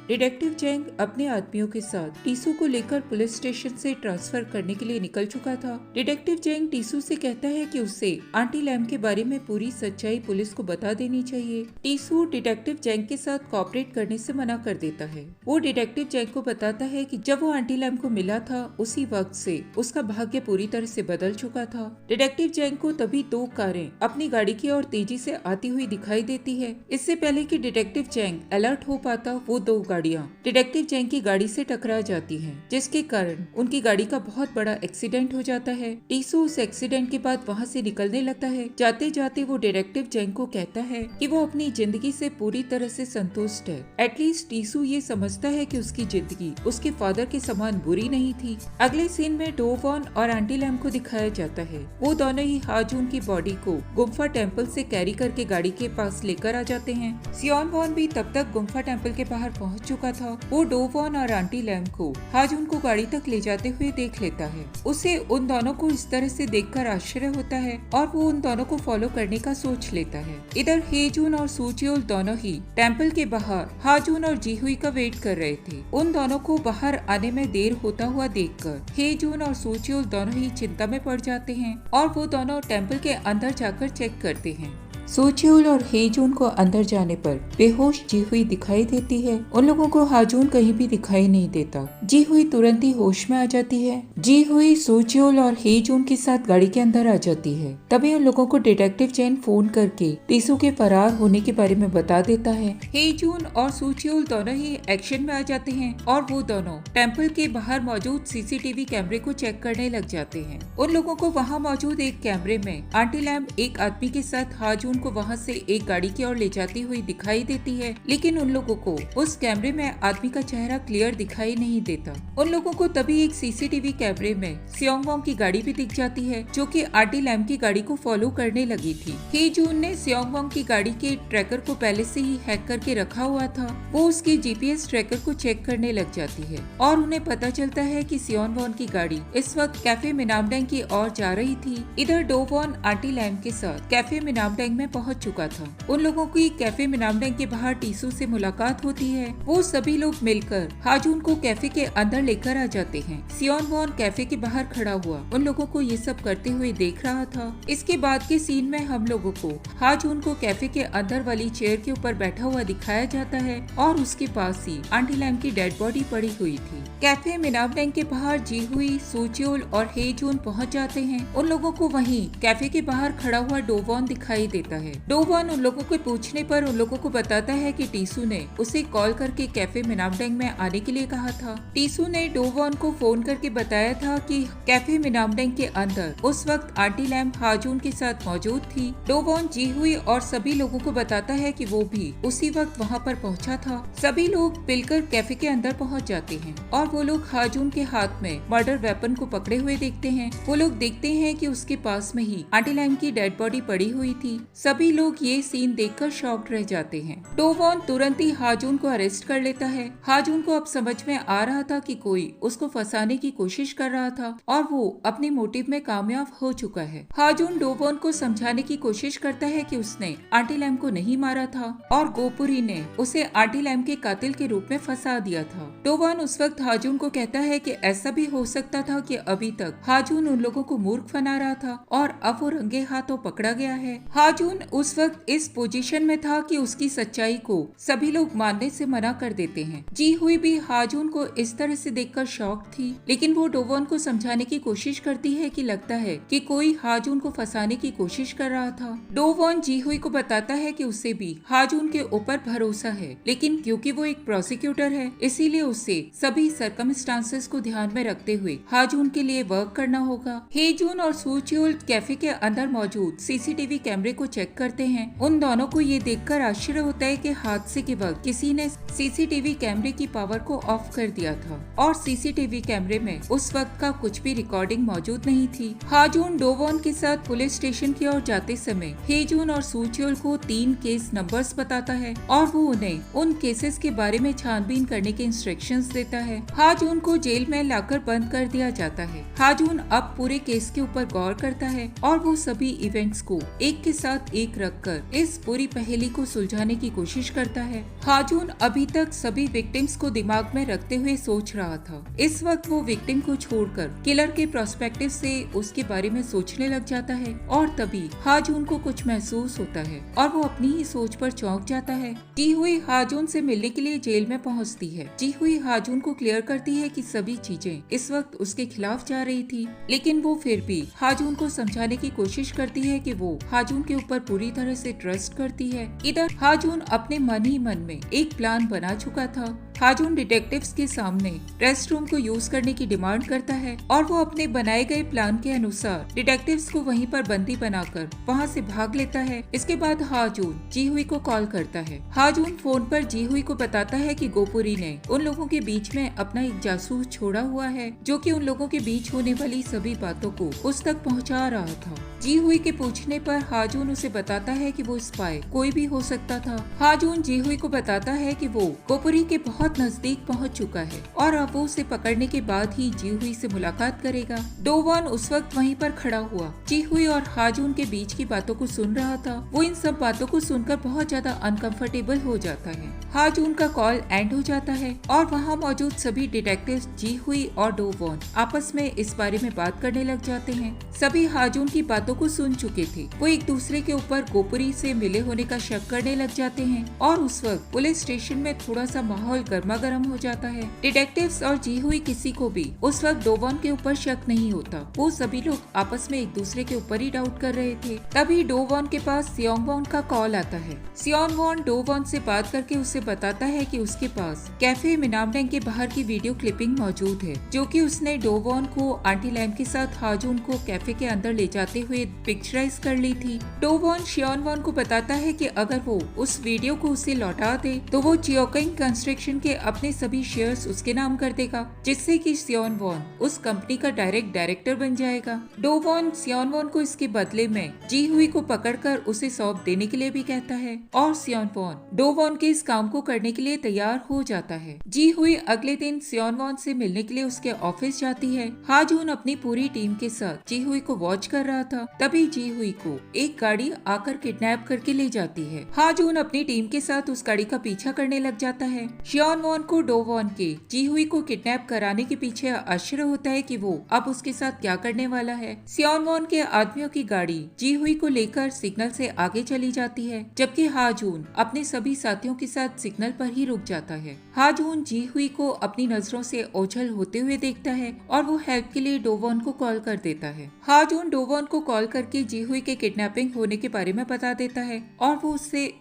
Detective Chang अपने आदमियों के साथ टीसू को लेकर पुलिस स्टेशन से ट्रांसफर करने के लिए निकल चुका था। डिटेक्टिव चैंग टीसू से कहता है कि उसे आंटी लैम के बारे में पूरी सच्चाई पुलिस को बता देनी चाहिए। टीसू डिटेक्टिव चैंग के साथ कोऑपरेट करने से मना कर देता है। वो डिटेक्टिव चैंग को बताता है कि जब वो आंटी लैम को मिला था उसी वक्त से उसका भाग्य पूरी तरह से बदल चुका था। डिटेक्टिव चैंग को तभी दो कारें अपनी गाड़ी की ओर तेजी से आती हुई दिखाई देती है। इससे पहले कि डिटेक्टिव चैंग अलर्ट हो पाता, वो दो गाड़ियां डिटेक्टिव चैंग की गाड़ी से टकरा जाती हैं, जिसके कारण उनकी गाड़ी का बहुत बड़ा एक्सीडेंट हो जाता है। टीसू उस एक्सीडेंट के बाद वहां से निकलने लगता है। जाते जाते वो डिटेक्टिव चैंग को कहता है कि वो अपनी जिंदगी से पूरी तरह से संतुष्ट है। एटलीस्ट टीसू ये समझता है कि उसकी जिंदगी उसके फादर के समान बुरी नहीं थी। अगले सीन में डो वॉन और आंटी लैम को दिखाया जाता है। वो दोनों ही हाजून की बॉडी को गुम्फा टेम्पल से कैरी करके गाड़ी के पास लेकर आ जाते हैं। सियोन वॉन भी तब तक गुम्फा टेम्पल के बाहर पहुंच चुका था। वो डो वॉन और आंटी लैम को हाजून को गाड़ी तक ले जाते हुए देख लेता है। उसे उन दोनों को इस तरह से देखकर आश्चर्य होता है और वो उन दोनों को फॉलो करने का सोच लेता है। इधर हेजून और सूचियोल दोनों ही टेम्पल के बाहर हाजून और जीहुई का वेट कर रहे थे। उन दोनों को बाहर आने में देर होता हुआ देखकर हेजून और सूचियोल दोनों ही चिंता में पड़ जाते हैं और वो दोनों टेम्पल के अंदर जाकर चेक करते हैं। सूचियोल और हेजून को अंदर जाने पर बेहोश जीहुई दिखाई देती है। उन लोगों को हाजून कहीं भी दिखाई नहीं देता। जीहुई तुरंत ही होश में आ जाती है। जीहुई सूचियोल और हेजून के साथ गाड़ी के अंदर आ जाती है। तभी उन लोगों को डिटेक्टिव चैंग फोन करके टीसू के फरार होने के बारे में बता देता है। हेजून और सूचियोल दोनों ही एक्शन में आ जाते हैं और वो दोनों टेम्पल के बाहर मौजूद सीसीटीवी कैमरे को चेक करने लग जाते हैं। उन लोगों को वहाँ मौजूद एक कैमरे में आंटी लैम एक आदमी के साथ हाजून को वहां से एक गाड़ी की ओर ले जाती हुई दिखाई देती है, लेकिन उन लोगों को उस कैमरे में आदमी का चेहरा क्लियर दिखाई नहीं देता। उन लोगों को तभी एक सीसीटीवी कैमरे में सियोंग वॉन्ग की गाड़ी भी दिख जाती है, जो कि आंटी लैम की गाड़ी को फॉलो करने लगी थी। हेजून ने सियोंग वॉन्ग की गाड़ी के ट्रैकर को पहले से ही हैक करके रखा हुआ था। वो उसकी जीपीएस ट्रैकर को चेक करने लग जाती है और उन्हें पता चलता है कि सियोंग वॉन्ग की गाड़ी इस वक्त कैफे मिनामडेंग की ओर जा रही थी। इधर डो वॉन आंटी लैम के साथ कैफे मिनामडेंग में पहुंच चुका था। उन लोगों की कैफे मिनामडेंग के बाहर टीसू से मुलाकात होती है। वो सभी लोग मिलकर हाजून को कैफे के अंदर लेकर आ जाते हैं। सियोन वॉन कैफे के बाहर खड़ा हुआ उन लोगों को ये सब करते हुए देख रहा था। इसके बाद के सीन में हम लोगों को हाजून को कैफे के अंदर वाली चेयर के ऊपर बैठा हुआ दिखाया जाता है और उसके पास ही आंटी लैम की डेड बॉडी पड़ी हुई थी। कैफे मिनामडेंग के बाहर जीहुई, सूचियोल और हेजून पहुंच जाते हैं। उन लोगों को वहीं कैफे के बाहर खड़ा हुआ डोवॉन दिखाई देता है। डोवॉन उन लोगों को पूछने पर उन लोगों को बताता है कि टीसू ने उसे कॉल करके कैफे मिनामडेंग में आने के लिए कहा था। टीसू ने डोवॉन को फोन करके बताया था कि कैफे मिनामडेंग के अंदर उस वक्त आंटी लैम हाजून के साथ मौजूद थी। डोवॉन जीहुई और सभी लोगों को बताता है कि वो भी उसी वक्त वहाँ पर पहुँचा था। सभी लोग मिलकर कैफे के अंदर पहुँच जाते हैं और वो लोग हाजून के हाथ में मर्डर वेपन को पकड़े हुए देखते हैं। वो लोग देखते हैं कि उसके पास में ही आंटी लैम की डेड बॉडी पड़ी हुई थी। सभी लोग ये सीन देखकर शॉक्ड रह जाते हैं। डोवॉन तुरंत ही हाजून को अरेस्ट कर लेता है। हाजून को अब समझ में आ रहा था कि कोई उसको फंसाने की कोशिश कर रहा था और वो अपने मोटिव में कामयाब हो चुका है। हाजून डोवॉन को समझाने की कोशिश करता है कि उसने आंटी लैम को नहीं मारा था और गोपुरी ने उसे आंटी लैम के कातिल के रूप में फंसा दिया था। डोवॉन उस वक्त हाजून को कहता है कि ऐसा भी हो सकता था कि अभी तक हाजून उन लोगों को मूर्ख बना रहा था और अब वो रंगे हाथों पकड़ा गया है। हाजून उस वक्त इस पोजीशन में था कि उसकी सच्चाई को सभी लोग मानने से मना कर देते हैं। जीहुई भी हाजून को इस तरह से देखकर शॉक थी, लेकिन वो डोवॉन को समझाने की कोशिश करती है कि लगता है कि कोई हाजून को फंसाने की कोशिश कर रहा था। डोवॉन जीहुई को बताता है कि उसे भी हाजून के ऊपर भरोसा है, लेकिन क्योंकि वो एक प्रोसिक्यूटर है इसीलिए उसे सभी सर्कमस्टांसेस को ध्यान में रखते हुए हाजून के लिए वर्क करना होगा। हेजून और सूचियोल कैफे के अंदर मौजूद सीसीटीवी कैमरे को चेक करते हैं। उन दोनों को ये देखकर आश्चर्य होता है कि हादसे के वक्त किसी ने सीसीटीवी कैमरे की पावर को ऑफ कर दिया था और सीसीटीवी कैमरे में उस वक्त का कुछ भी रिकॉर्डिंग मौजूद नहीं थी। हाजून डोवॉन के साथ पुलिस स्टेशन की ओर जाते समय हेजून और सूचियोल को 3 केस नंबर्स बताता है और वो उन्हें उन केसेस के बारे में छानबीन करने के इंस्ट्रक्शंस देता है। हाजून को जेल में लाकर बंद कर दिया जाता है। हाजून अब पूरे केस के ऊपर गौर करता है और वो सभी इवेंट्स को एक के साथ साथ एक रखकर इस पूरी पहेली को सुलझाने की कोशिश करता है। हाजून अभी तक सभी विक्टिम्स को दिमाग में रखते हुए सोच रहा था। इस वक्त वो विक्टिम को छोड़कर किलर के प्रोस्पेक्टिव से उसके बारे में सोचने लग जाता है और तभी हाजून को कुछ महसूस होता है और वो अपनी ही सोच पर चौंक जाता है। जी हुई हाजून से मिलने के लिए जेल में पहुंचती है। जी हुई हाजून को क्लियर करती है कि सभी चीजें इस वक्त उसके खिलाफ जा रही थी, लेकिन वो फिर भी हाजून को समझाने की कोशिश करती है कि वो हाजून के ऊपर पूरी तरह से ट्रस्ट करती है। इधर हाजून अपने मन ही मन में एक प्लान बना चुका था। हाजून डिटेक्टिव्स के सामने रेस्ट रूम को यूज करने की डिमांड करता है और वो अपने बनाए गए प्लान के अनुसार डिटेक्टिव्स को वहीं पर बंदी बनाकर वहां से भाग लेता है। इसके बाद हाजून जी हुई को कॉल करता है। हाजून फोन पर जी हुई को बताता है कि गोपुरी ने उन लोगों के बीच में अपना एक जासूस छोड़ा हुआ है जो कि उन लोगों के बीच होने वाली सभी बातों को उस तक पहुंचा रहा था। जी हुई के पूछने पर हाजून उसे बताता है कि वो स्पाई कोई भी हो सकता था। हाजून जी हुई को बताता है कि वो गोपुरी के बहुत नजदीक पहुंच चुका है और अब वो उसे पकड़ने के बाद ही जी हुई से मुलाकात करेगा। डोवन उस वक्त वहीं पर खड़ा हुआ जी हुई और हाजून के बीच की बातों को सुन रहा था। वो इन सब बातों को सुनकर बहुत ज्यादा अनकंफर्टेबल हो जाता है। हाजून का कॉल एंड हो जाता है और वहाँ मौजूद सभी डिटेक्टिव्स जी हुई और डोवन आपस में इस बारे में बात करने लग जाते हैं। सभी हाजून की बातों को सुन चुके थे। वो एक दूसरे के ऊपर गोपुरी से मिले होने का शक करने लग जाते हैं और उस वक्त पुलिस स्टेशन में थोड़ा सा माहौल गर्मा-गर्म हो जाता है। डिटेक्टिव्स और जी हुई किसी को भी उस वक्त डोवन के ऊपर शक नहीं होता। वो सभी लोग आपस में एक दूसरे के ऊपर ही डाउट कर रहे थे। तभी डोवन के पास सियोंगवॉन का कॉल आता है। सियोंगवॉन डोवन से बात करके उसे बताता है कि उसके पास कैफे मिनामडेंग के बाहर की वीडियो क्लिपिंग मौजूद है जो कि उसने डोवन को आंटी लैम के साथ हाजून को कैफे के अंदर ले जाते हुए पिक्चराइज कर ली थी। डोवन सियोंगवॉन को बताता है कि अगर वो उस वीडियो को उसे लौटा दे तो वो चियोकिंग कंस्ट्रक्शन के अपने सभी शेयर्स उसके नाम कर देगा, जिससे कि सियोंगवॉन उस कंपनी का डायरेक्ट डायरेक्टर बन जाएगा। डोवन सियोंगवॉन को इसके बदले में जी हुई को पकड़कर उसे सौंप देने के लिए भी कहता है और सियोंगवॉन डोवन के इस काम को करने के लिए तैयार हो जाता है। जी हुई अगले दिन सियोंगवॉन से मिलने के लिए उसके ऑफिस जाती है। हाजून अपनी पूरी टीम के साथ जी हुई को वॉच कर रहा था। तभी जी हुई को एक गाड़ी आकर किडनैप करके ले जाती है। हाजून अपनी टीम के साथ उस गाड़ी का पीछा करने लग जाता है। सियोंगवॉन को डोवन के जी हुई को किडनैप कराने के पीछे आश्चर्य होता है कि वो अब उसके साथ क्या करने वाला है। सियोंगवॉन के आदमियों की गाड़ी जी हुई को लेकर सिग्नल से आगे चली जाती है, जबकि हाजून अपने सभी साथियों के साथ सिग्नल पर ही रुक जाता है। हाजून जी हुई को अपनी नजरों से ओझल होते हुए देखता है और वो हेल्प के लिए डोवन को कॉल कर देता है। हाजून डोवन को कॉल करके जी हुई के किडनैपिंग होने के बारे में बता देता है और वो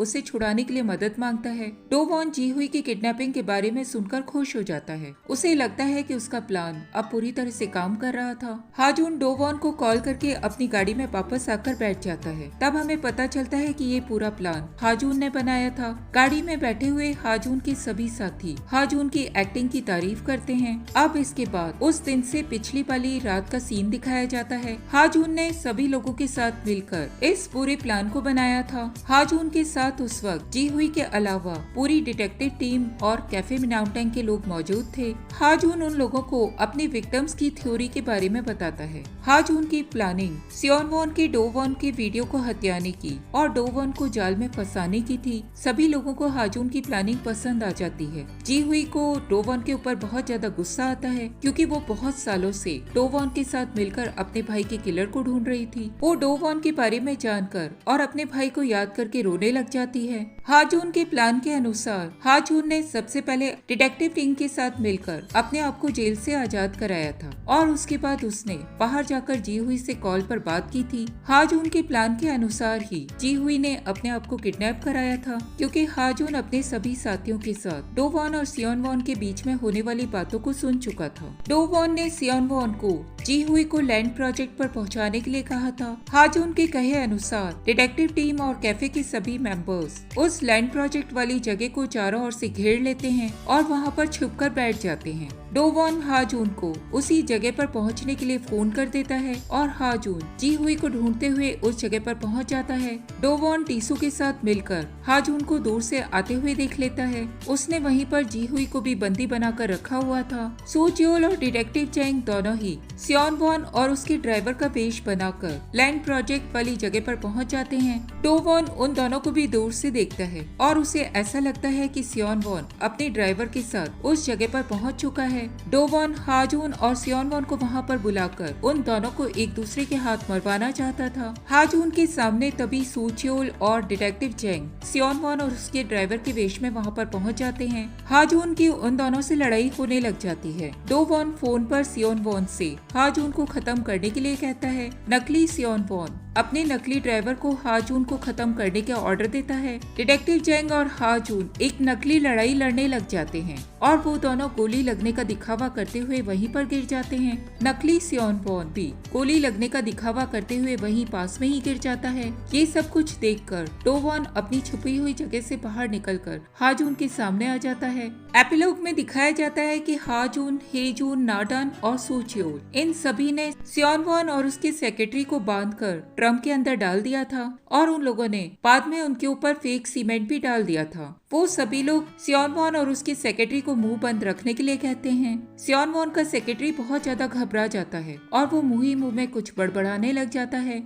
उसे छुड़ाने के लिए मदद मांगता है। डोवन जी हुई की किडनैपिंग के बारे में सुनकर खुश हो जाता है। उसे लगता है कि उसका प्लान अब पूरी तरह से काम कर रहा था। हाजून डोवन को कॉल करके अपनी गाड़ी में वापस आकर बैठ जाता है। तब हमें पता चलता है कि ये पूरा प्लान हाजून ने बनाया था। गाड़ी में बैठे हुए हाजून के सभी साथी हाजून की एक्टिंग की तारीफ करते हैं। अब इसके बाद उस दिन से पिछली वाली रात का सीन दिखाया जाता है। हाजून ने सभी लोगों के साथ मिलकर इस पूरे प्लान को बनाया था। हाजून के साथ उस वक्त जी हुई के अलावा पूरी डिटेक्टिव टीम और कैफे मिनामडेंग के लोग मौजूद थे। हाजून उन लोगों को अपनी विक्टिम्स की थ्योरी के बारे में बताता है। हाजून की प्लानिंग सियोंगवॉन के डोवन के वीडियो को हथियाने की और डोवन को जाल में फंसाने की थी। सभी लोगों को हाजून की प्लानिंग पसंद आ जाती है। जी हुई को डोवन के ऊपर बहुत ज्यादा गुस्सा आता है क्योंकि वो बहुत सालों से डोवन के साथ मिलकर अपने भाई के किलर को ढूंढ रही थी। वो डोवन के बारे में जानकर और अपने भाई को याद करके रोने लग जाती है। हाजून के प्लान के अनुसार हाजून ने सबसे पहले डिटेक्टिव टीम के साथ मिलकर अपने आप को जेल से आजाद कराया था और उसके बाद उसने बाहर जाकर जी हुई से कॉल पर बात की थी। हाजून के प्लान के अनुसार ही जी हुई ने अपने आप को किडनैप कराया था क्योंकि हाजून अपने सभी साथियों के साथ डोवन और सियोंगवॉन के बीच में होने वाली बातों को सुन चुका था। डोवन ने सियोंगवॉन को जी हुई को लैंड प्रोजेक्ट पर पहुंचाने के लिए कहा था। हाजून के कहे अनुसार डिटेक्टिव टीम और कैफे के सभी मेंबर्स उस लैंड प्रोजेक्ट वाली जगह को चारों ओर से घेर लेते हैं और वहां पर छुपकर बैठ जाते हैं। डोवॉन हाजून को उसी जगह पर पहुंचने के लिए फोन कर देता है और हाजून जी हुई को ढूंढते हुए उस जगह पर पहुंच जाता है। डोवॉन टीसू के साथ मिलकर हाजून को दूर से आते हुए देख लेता है। उसने वहीं पर जी हुई को भी बंदी बनाकर रखा हुआ था। सू जियोल और डिटेक्टिव चैंग दोनों ही सियोन वॉन और उसके ड्राइवर का वेश बनाकर लैंड प्रोजेक्ट वाली जगह पर पहुंच जाते हैं। डोवॉन उन दोनों को भी दूर से देखता है और उसे ऐसा लगता है कि सियोन वॉन अपने ड्राइवर के साथ उस जगह पर पहुंच चुका है। डोवॉन हाजून और सियोन वॉन को वहां पर बुलाकर उन दोनों को एक दूसरे के हाथ मरवाना चाहता था। हाजून के सामने तभी सू जियोल और डिटेक्टिव चैंग सियोन वॉन और उसके ड्राइवर के वेश में वहां पर पहुंच जाते हैं। हाजून की उन दोनों से लड़ाई होने लग जाती है। डोवॉन फोन पर सियोन वॉन से हाजून को खत्म करने के लिए कहता है। नकली सियोन वॉन अपने नकली ड्राइवर को हाजून को खत्म करने का ऑर्डर देता है। डिटेक्टिव चैंग और हाजून एक नकली लड़ाई लड़ने लग जाते हैं और वो दोनों गोली लगने का दिखावा करते हुए वहीं पर गिर जाते हैं। नकली सियोन वॉन भी गोली लगने का दिखावा करते हुए वहीं पास में ही गिर जाता है। ये सब कुछ देखकर डोवॉन अपनी छुपी हुई जगह से बाहर निकलकर हाजून के सामने आ जाता है। एपिलॉग में दिखाया जाता है कि हाजून, हेजून, नाडन और सू जियोल इन सभी ने सियोन वॉन और उसके सेक्रेटरी को बांधकर ड्रम के अंदर डाल दिया था और उन लोगों ने बाद में उनके ऊपर फेक सीमेंट भी डाल दिया था। वो सभी लोग सियोन वॉन और उसके सेक्रेटरी को मुंह बंद रखने के लिए कहते हैं। सियोन वॉन का सेक्रेटरी बहुत ज्यादा घबरा जाता है और वो मुंह ही मुंह में कुछ बड़बड़ाने लग जाता है।